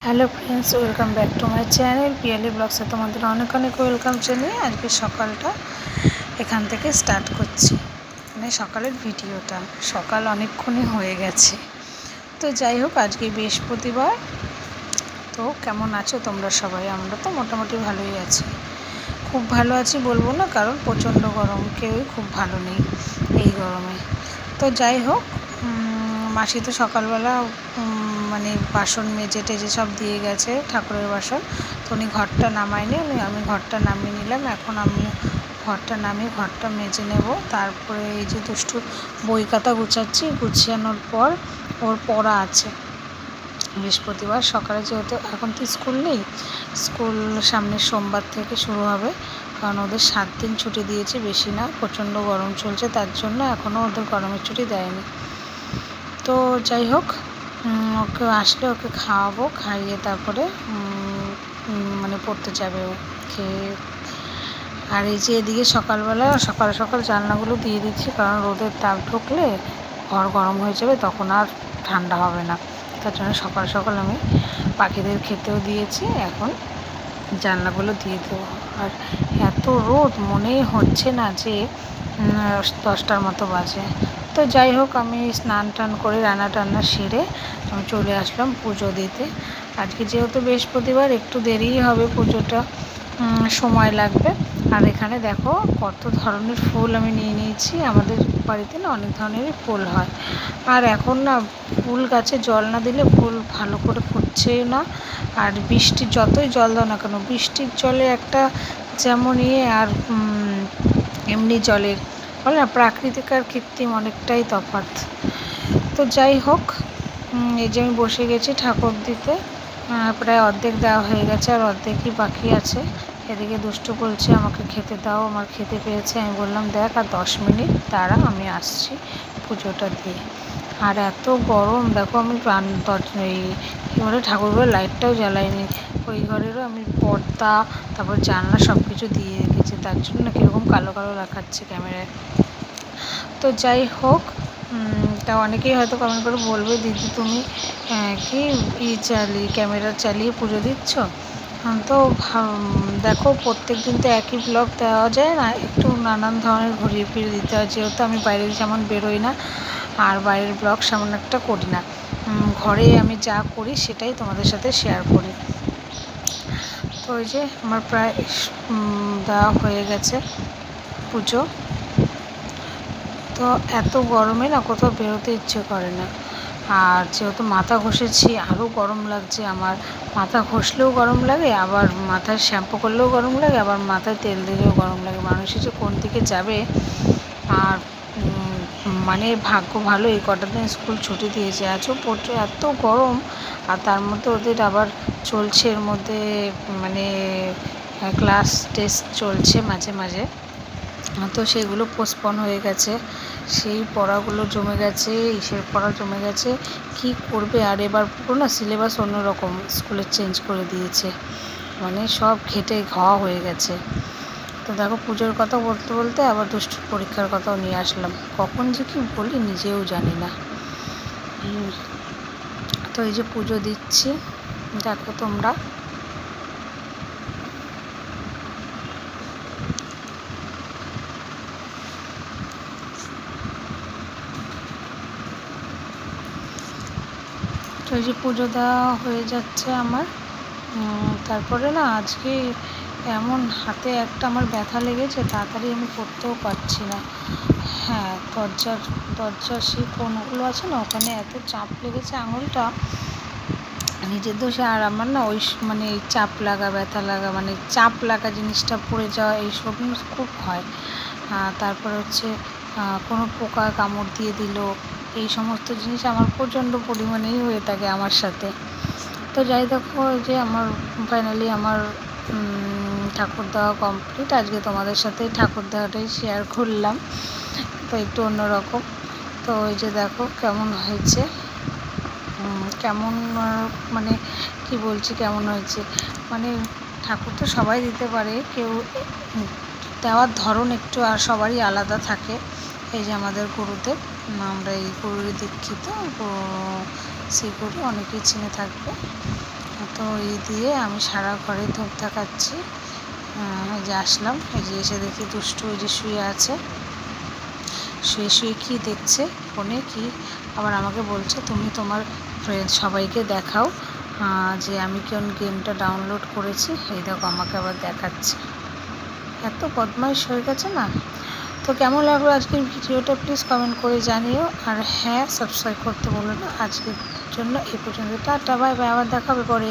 Hello friends, welcome back to my channel Piyali ব্লগসে তোমাদের অনেক অনেক ওয়েলকাম জানিয়ে আজকে সকালটা এখান থেকে স্টার্ট করছি। মানে সকালের ভিডিওটা সকাল অনেকক্ষণই হয়ে গেছে। তো যাই হোক, আজকে বৃহস্পতিবার। তো কেমন আছো তোমরা সবাই? আমরা তো মোটামুটি ভালোই আছি। খুব ভালো আছি বলবো না, কারণ প্রচণ্ড গরম, কেউই খুব ভালো নেই এই গরমে। তো যাই হোক, মাসি তো সকালবেলা মানে বাসন মেজে টেজে সব দিয়ে গেছে, ঠাকুরের বাসন। তো উনি ঘরটা নামায়নি, আমি ঘরটা নামিয়ে নিলাম। এখন আমি ঘরটা নামিয়ে ঘরটা মেজে নেব। তারপরে এই যে দুষ্টুর বই খাতা গুছাচ্ছি, গুছিয়ানোর পর ওর পড়া আছে বৃহস্পতিবার সকালে, যেহেতু এখন তো স্কুল নেই, স্কুল সামনের সোমবার থেকে শুরু হবে, কারণ ওদের 7 দিন ছুটি দিয়েছে, বেশি না। প্রচণ্ড গরম চলছে, তার জন্য এখনও ওদের গরমের ছুটি দেয়নি। তো যাই হোক, ওকে আসলে ওকে খাওয়াবো, খাইয়ে তারপরে মানে পড়তে যাবে ও খেয়ে। আর এই যে এদিকে সকালবেলা সকাল সকাল জানলাগুলো দিয়ে দিচ্ছি, কারণ রোদের তাপ ঢুকলে ঘর গরম হয়ে যাবে, তখন আর ঠান্ডা হবে না। তার জন্য সকাল সকাল আমি পাখিদের খেতেও দিয়েছি, এখন জানলাগুলো দিয়ে দেবো। আর এত রোদ, মনেই হচ্ছে না যে 10টার মতো বাজে। তো যাই হোক, আমি স্নান টান করে রান্না টান্না সেরে আমি চলে আসলাম পুজো দিতে। আজকে যেহেতু বৃহস্পতিবার, একটু দেরিই হবে পুজোটা, সময় লাগবে। আর এখানে দেখো কত ধরনের ফুল আমি নিয়ে নিয়েছি। আমাদের বাড়িতে না অনেক ধরনেরই ফুল হয়, আর এখন না ফুল গাছে জল না দিলে ফুল ভালো করে ফুটছেই না। আর বৃষ্টির যতই জল দাও না কেন, বৃষ্টির জলে একটা যেমন আর এমনি জলের বলে না, প্রাকৃতিক আর কৃত্রিম অনেকটাই তফাৎ। তো যাই হোক, এই যে আমি বসে গেছি ঠাকুর দিতে, প্রায় অর্ধেক দেওয়া হয়ে গেছে, আর অর্ধেকই বাকি আছে। এদিকে দুষ্টু বলছে আমাকে খেতে দাও, আমার খেতে পেয়েছে। আমি বললাম দেখ আর 10 মিনিট দাঁড়া, আমি আসছি পুজোটা দিয়ে। আর এত গরম দেখো, আমি এই কী বলে ঠাকুরঘরের লাইটটাও জ্বালাইনি, ওই ঘরেরও আমি পর্দা তারপর জানলা সব কিছু দিয়ে রেখেছি, তার জন্য না কীরকম কালো কালো দেখাচ্ছে ক্যামেরায়। তো যাই হোক, তা অনেকেই হয়তো কমেন্ট করে বলবে দিদি তুমি কি ক্যামেরা চালিয়ে পুজো দিচ্ছ। তো দেখো, প্রত্যেক দিন তো একই ব্লগ দেওয়া যায় না, একটু নানান ধরনের ঘুরিয়ে ফিরিয়ে দিতে হয়, যেহেতু আমি বাইরে যেমন বেরোই না, আর বাইরের ব্লগ সেমন একটা করি না। ঘরে আমি যা করি সেটাই তোমাদের সাথে শেয়ার করি। তো ওই যে আমার প্রায় দেওয়া হয়ে গেছে পুজো। তো এত গরমে না কোথাও বেরোতে ইচ্ছে করে না। আর যেহেতু মাথা ঘষেছি, আরও গরম লাগছে আমার। মাথা ঘষলেও গরম লাগে, আবার মাথায় শ্যাম্পু করলেও গরম লাগে, আবার মাথায় তেল দিলেও গরম লাগে। মানুষের যে কোন দিকে যাবে। আর মানে ভাগ্য ভালো এই কটা দিন স্কুল ছুটি দিয়েছে, এত গরম। আর তার মধ্যে ওদের আবার চলছে, এর মধ্যে মানে ক্লাস টেস্ট চলছে মাঝে মাঝে, তো সেগুলো পোস্টপন হয়ে গেছে। সেই পড়াগুলো জমে গেছে, ইসের পড়া জমে গেছে, কি করবে। আর এবার পুরো না সিলেবাস অন্যরকম স্কুলে চেঞ্জ করে দিয়েছে, মানে সব ঘেটে ঘাওয়া হয়ে গেছে। তো দেখো, পুজোর কথা বলতে বলতে আবার দুষ্টুর পরীক্ষার কথাও নিয়ে আসলাম, কখন যে কি বলি নিজেও জানি না। তো এই যে পুজো দিচ্ছি, দেখো তোমরা। তো এই যে পুজো দেওয়া হয়ে যাচ্ছে আমার। তারপরে না আজকে এমন হাতে একটা আমার ব্যথা লেগেছে, তাড়াতাড়ি আমি করতেও পারছি না। হ্যাঁ, দরজার সেই কোণগুলো আছে না, ওখানে এত চাপ লেগেছে আঙুলটা, নিজের দোষে। আর আমার না ওই মানে এই চাপ লাগা ব্যথা লাগা, মানে চাপ লাগা জিনিসটা পড়ে যাওয়া, এইসব খুব হয়। তারপরে হচ্ছে কোনো পোকা কামড় দিয়ে দিল, এই সমস্ত জিনিস আমার প্রচণ্ড পরিমাণেই হয়ে থাকে আমার সাথে। তো যাই দেখো, যে আমার ফাইনালি আমার ঠাকুর দেওয়া কমপ্লিট। আজকে তোমাদের সাথে ঠাকুর দেওয়াটাই শেয়ার করলাম, তো একটু অন্যরকম। তো ওই যে দেখো কেমন হয়েছে, কেমন মানে কি বলছি কেমন হয়েছে, মানে ঠাকুর তো সবাই দিতে পারে, কেউ দেওয়ার ধরন একটু আর সবারই আলাদা থাকে। এই যে আমাদের গুরুদেব, আমরা এই গুরুরই দীক্ষিত, সেই গুরু অনেকেই চিনে থাকবে। তো এই দিয়ে আমি সারা ঘরে ধূপ দেখাচ্ছি। এই যে আসলাম, এই যে এসে দেখি দুষ্টু ওই যে শুয়ে আছে, শুয়ে শুয়ে কী দেখছে ফোনে, কি আবার আমাকে বলছে তুমি তোমার ফ্রেন্ড সবাইকে দেখাও যে আমি কোন গেমটা ডাউনলোড করেছি। এই দেখো আমাকে আবার দেখাচ্ছে, এত বদমাইশ হয়ে গেছে না। তো কেমন লাগলো আজকের ভিডিওটা প্লিজ কমেন্ট করে জানিও, আর হ্যাঁ সাবস্ক্রাইব করতে বলো না। আজকের জন্য এই পর্যন্ত, টাটা বাই বাই, আবার দেখা হবে পরে।